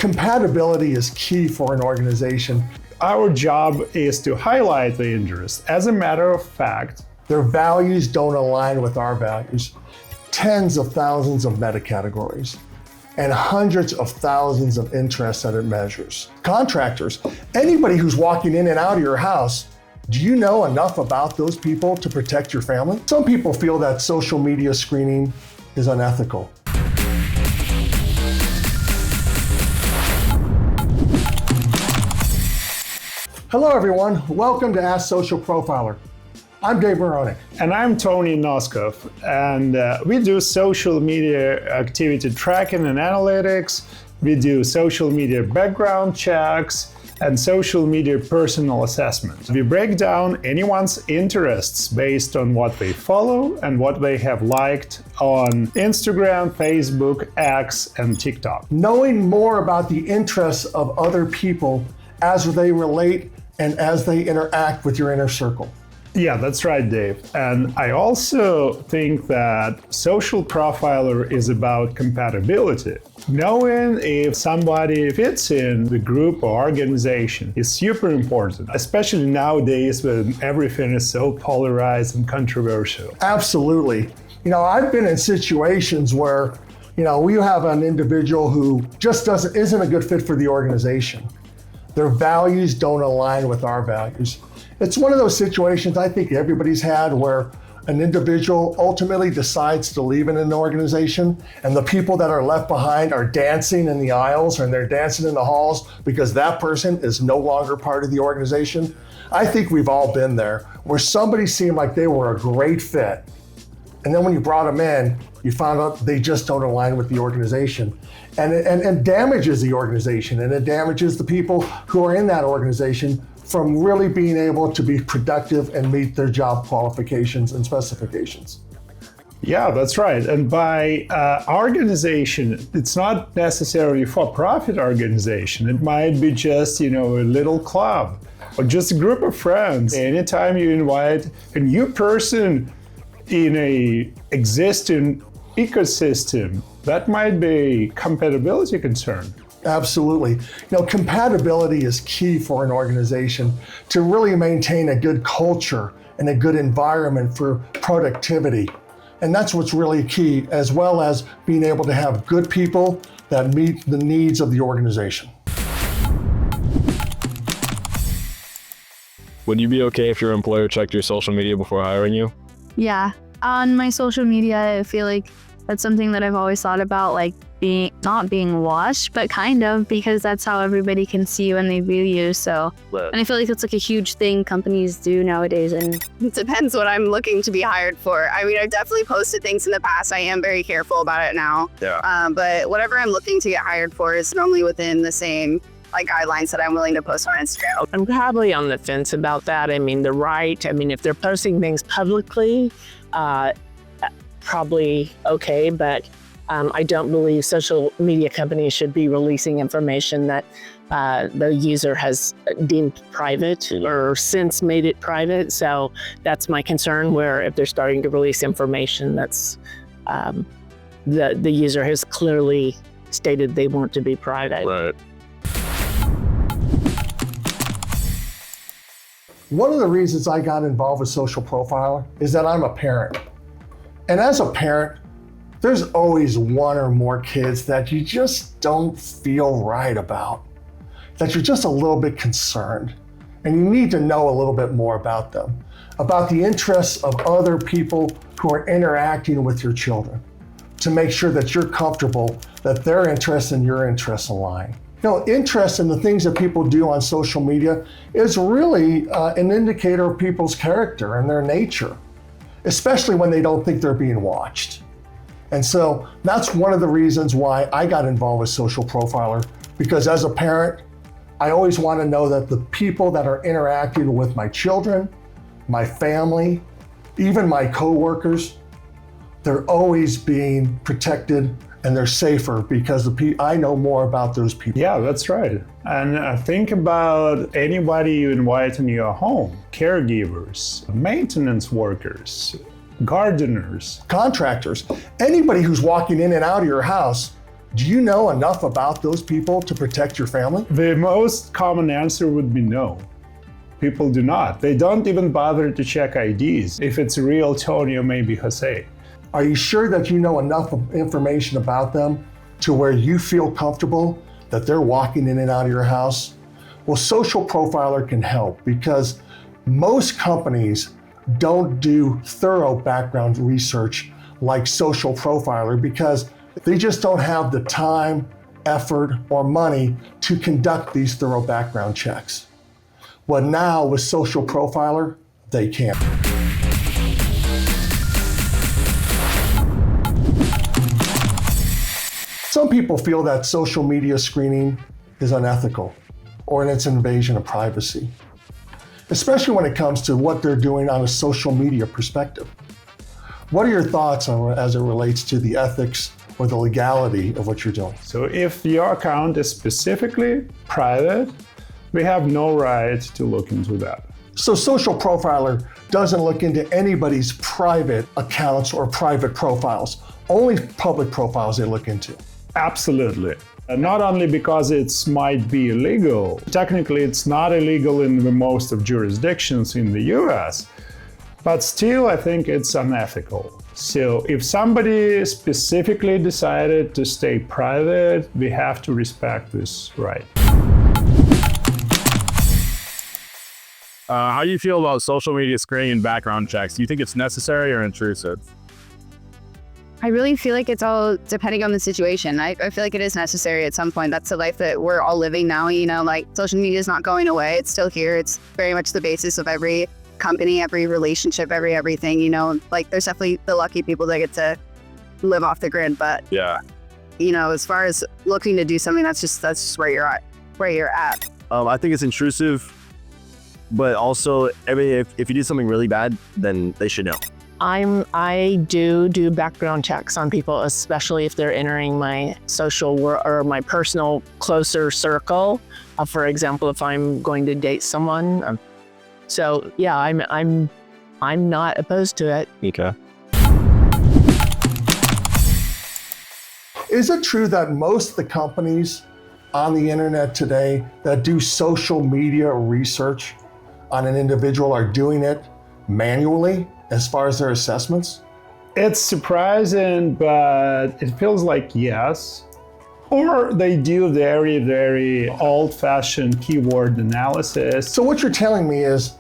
Compatibility is key for an organization. Our job is to highlight the interests. As a matter of fact, their values don't align with our values. Tens of thousands of meta-categories and hundreds of thousands of interests that it measures. Contractors, anybody who's walking in and out of your house, do you know enough about those people to protect your family? Some people feel that social media screening is unethical. Hello everyone, welcome to Ask Social Profiler. I'm Dave Moronic. And I'm Tony Noskov, and we do social media activity tracking and analytics. We do social media background checks and social media personal assessment. We break down anyone's interests based on what they follow and what they have liked on Instagram, Facebook, X, and TikTok. Knowing more about the interests of other people as they relate and as they interact with your inner circle. Yeah, that's right, Dave. And I also think that Socialprofiler is about compatibility. Knowing if somebody fits in the group or organization is super important, especially nowadays when everything is so polarized and controversial. Absolutely. I've been in situations where, we have an individual who just isn't a good fit for the organization. Their values don't align with our values. It's one of those situations I think everybody's had where an individual ultimately decides to leave in an organization and the people that are left behind are dancing in the aisles and they're dancing in the halls because that person is no longer part of the organization. I think we've all been there where somebody seemed like they were a great fit. And then when you brought them in, you found out they just don't align with the organization. And it damages the organization, and it damages the people who are in that organization from really being able to be productive and meet their job qualifications and specifications. Yeah, that's right. And by organization, it's not necessarily for-profit organization. It might be just, a little club or just a group of friends. Anytime you invite a new person in a existing ecosystem, that might be a compatibility concern. Absolutely. Compatibility is key for an organization to really maintain a good culture and a good environment for productivity. And that's what's really key, as well as being able to have good people that meet the needs of the organization. Would you be okay if your employer checked your social media before hiring you? Yeah. On my social media, I feel like that's something that I've always thought about, like not being watched, but kind of, because that's how everybody can see you and they view you. So, and I feel like it's like a huge thing companies do nowadays. And it depends what I'm looking to be hired for. I mean, I've definitely posted things in the past. I am very careful about it now. Yeah. But whatever I'm looking to get hired for is normally within the same guidelines that I'm willing to post on Instagram. I'm probably on the fence about that. I mean, if they're posting things publicly, probably okay, but I don't believe social media companies should be releasing information that the user has deemed private or since made it private. So that's my concern, where if they're starting to release information that's the user has clearly stated they want to be private. Right. One of the reasons I got involved with Socialprofiler is that I'm a parent. And as a parent, there's always one or more kids that you just don't feel right about, that you're just a little bit concerned. And you need to know a little bit more about them, about the interests of other people who are interacting with your children, to make sure that you're comfortable that their interests and your interests align. Interest in the things that people do on social media is really an indicator of people's character and their nature, especially when they don't think they're being watched. And so that's one of the reasons why I got involved with Socialprofiler, because as a parent, I always want to know that the people that are interacting with my children, my family, even my coworkers, they're always being protected and they're safer because I know more about those people. Yeah, that's right. And think about anybody you invite in your home: caregivers, maintenance workers, gardeners, contractors, anybody who's walking in and out of your house, Do you know enough about those people to protect your family? The most common answer would be no. People do not. They don't even bother to check IDs if it's real Tony or maybe Jose. Are you sure that you know enough information about them to where you feel comfortable that they're walking in and out of your house? Well, Socialprofiler can help because most companies don't do thorough background research like Socialprofiler because they just don't have the time, effort, or money to conduct these thorough background checks. But now with Socialprofiler, they can. Some people feel that social media screening is unethical or it's an invasion of privacy, especially when it comes to what they're doing on a social media perspective. What are your thoughts on as it relates to the ethics or the legality of what you're doing? So if your account is specifically private, we have no right to look into that. So Socialprofiler doesn't look into anybody's private accounts or private profiles, only public profiles they look into. Absolutely. Not only because it might be illegal, technically it's not illegal in the most of jurisdictions in the US, but still I think it's unethical. So if somebody specifically decided to stay private, we have to respect this right. How do you feel about social media screening and background checks? Do you think it's necessary or intrusive? I really feel like it's all depending on the situation. I feel like it is necessary at some point. That's the life that we're all living now. You know, like social media is not going away. It's still here. It's very much the basis of every company, every relationship, everything, you know, like there's definitely the lucky people that get to live off the grid. But Yeah. you know, as far as looking to do something, that's just where you're at. I think it's intrusive, but also, I mean, if you do something really bad, then they should know. I do background checks on people, especially if they're entering my social or my personal closer circle. For example, if I'm going to date someone. So yeah, I'm not opposed to it. Okay. Is it true that most of the companies on the internet today that do social media research on an individual are doing it manually as far as their assessments? It's surprising, but it feels like yes. Or they do very, very old-fashioned keyword analysis. So what you're telling me is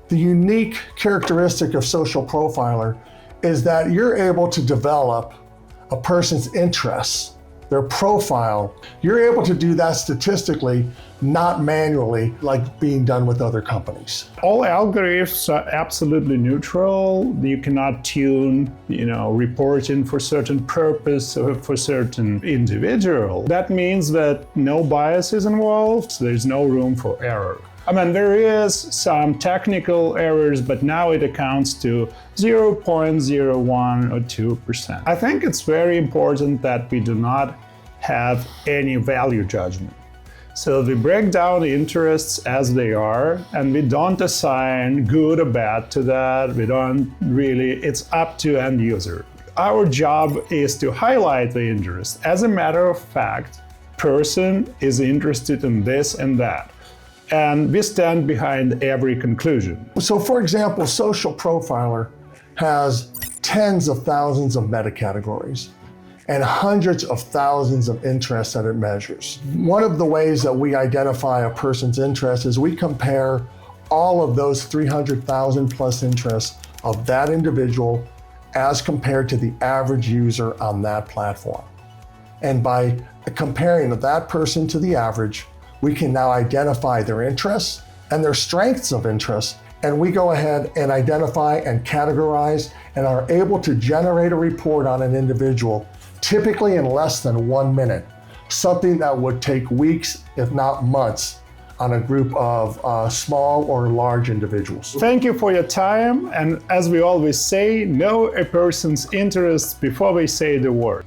the unique characteristic of Socialprofiler is that you're able to develop a person's interests, their profile. You're able to do that statistically, not manually like being done with other companies. All algorithms are absolutely neutral. You cannot tune, reporting for certain purpose or for certain individual. That means that no bias is involved. There's no room for error. I mean, there is some technical errors, but now it accounts to 0.01 or 2%. I think it's very important that we do not have any value judgment. So we break down the interests as they are, and we don't assign good or bad to that. We don't really, it's up to end user. Our job is to highlight the interest. As a matter of fact, person is interested in this and that. And we stand behind every conclusion. So for example, Socialprofiler has tens of thousands of meta categories and hundreds of thousands of interests that it measures. One of the ways that we identify a person's interest is we compare all of those 300,000 plus interests of that individual as compared to the average user on that platform. And by comparing that person to the average, we can now identify their interests and their strengths of interest, and we go ahead and identify and categorize and are able to generate a report on an individual, typically in less than 1 minute, something that would take weeks, if not months, on a group of small or large individuals. Thank you for your time, and as we always say, know a person's interests before we say the word.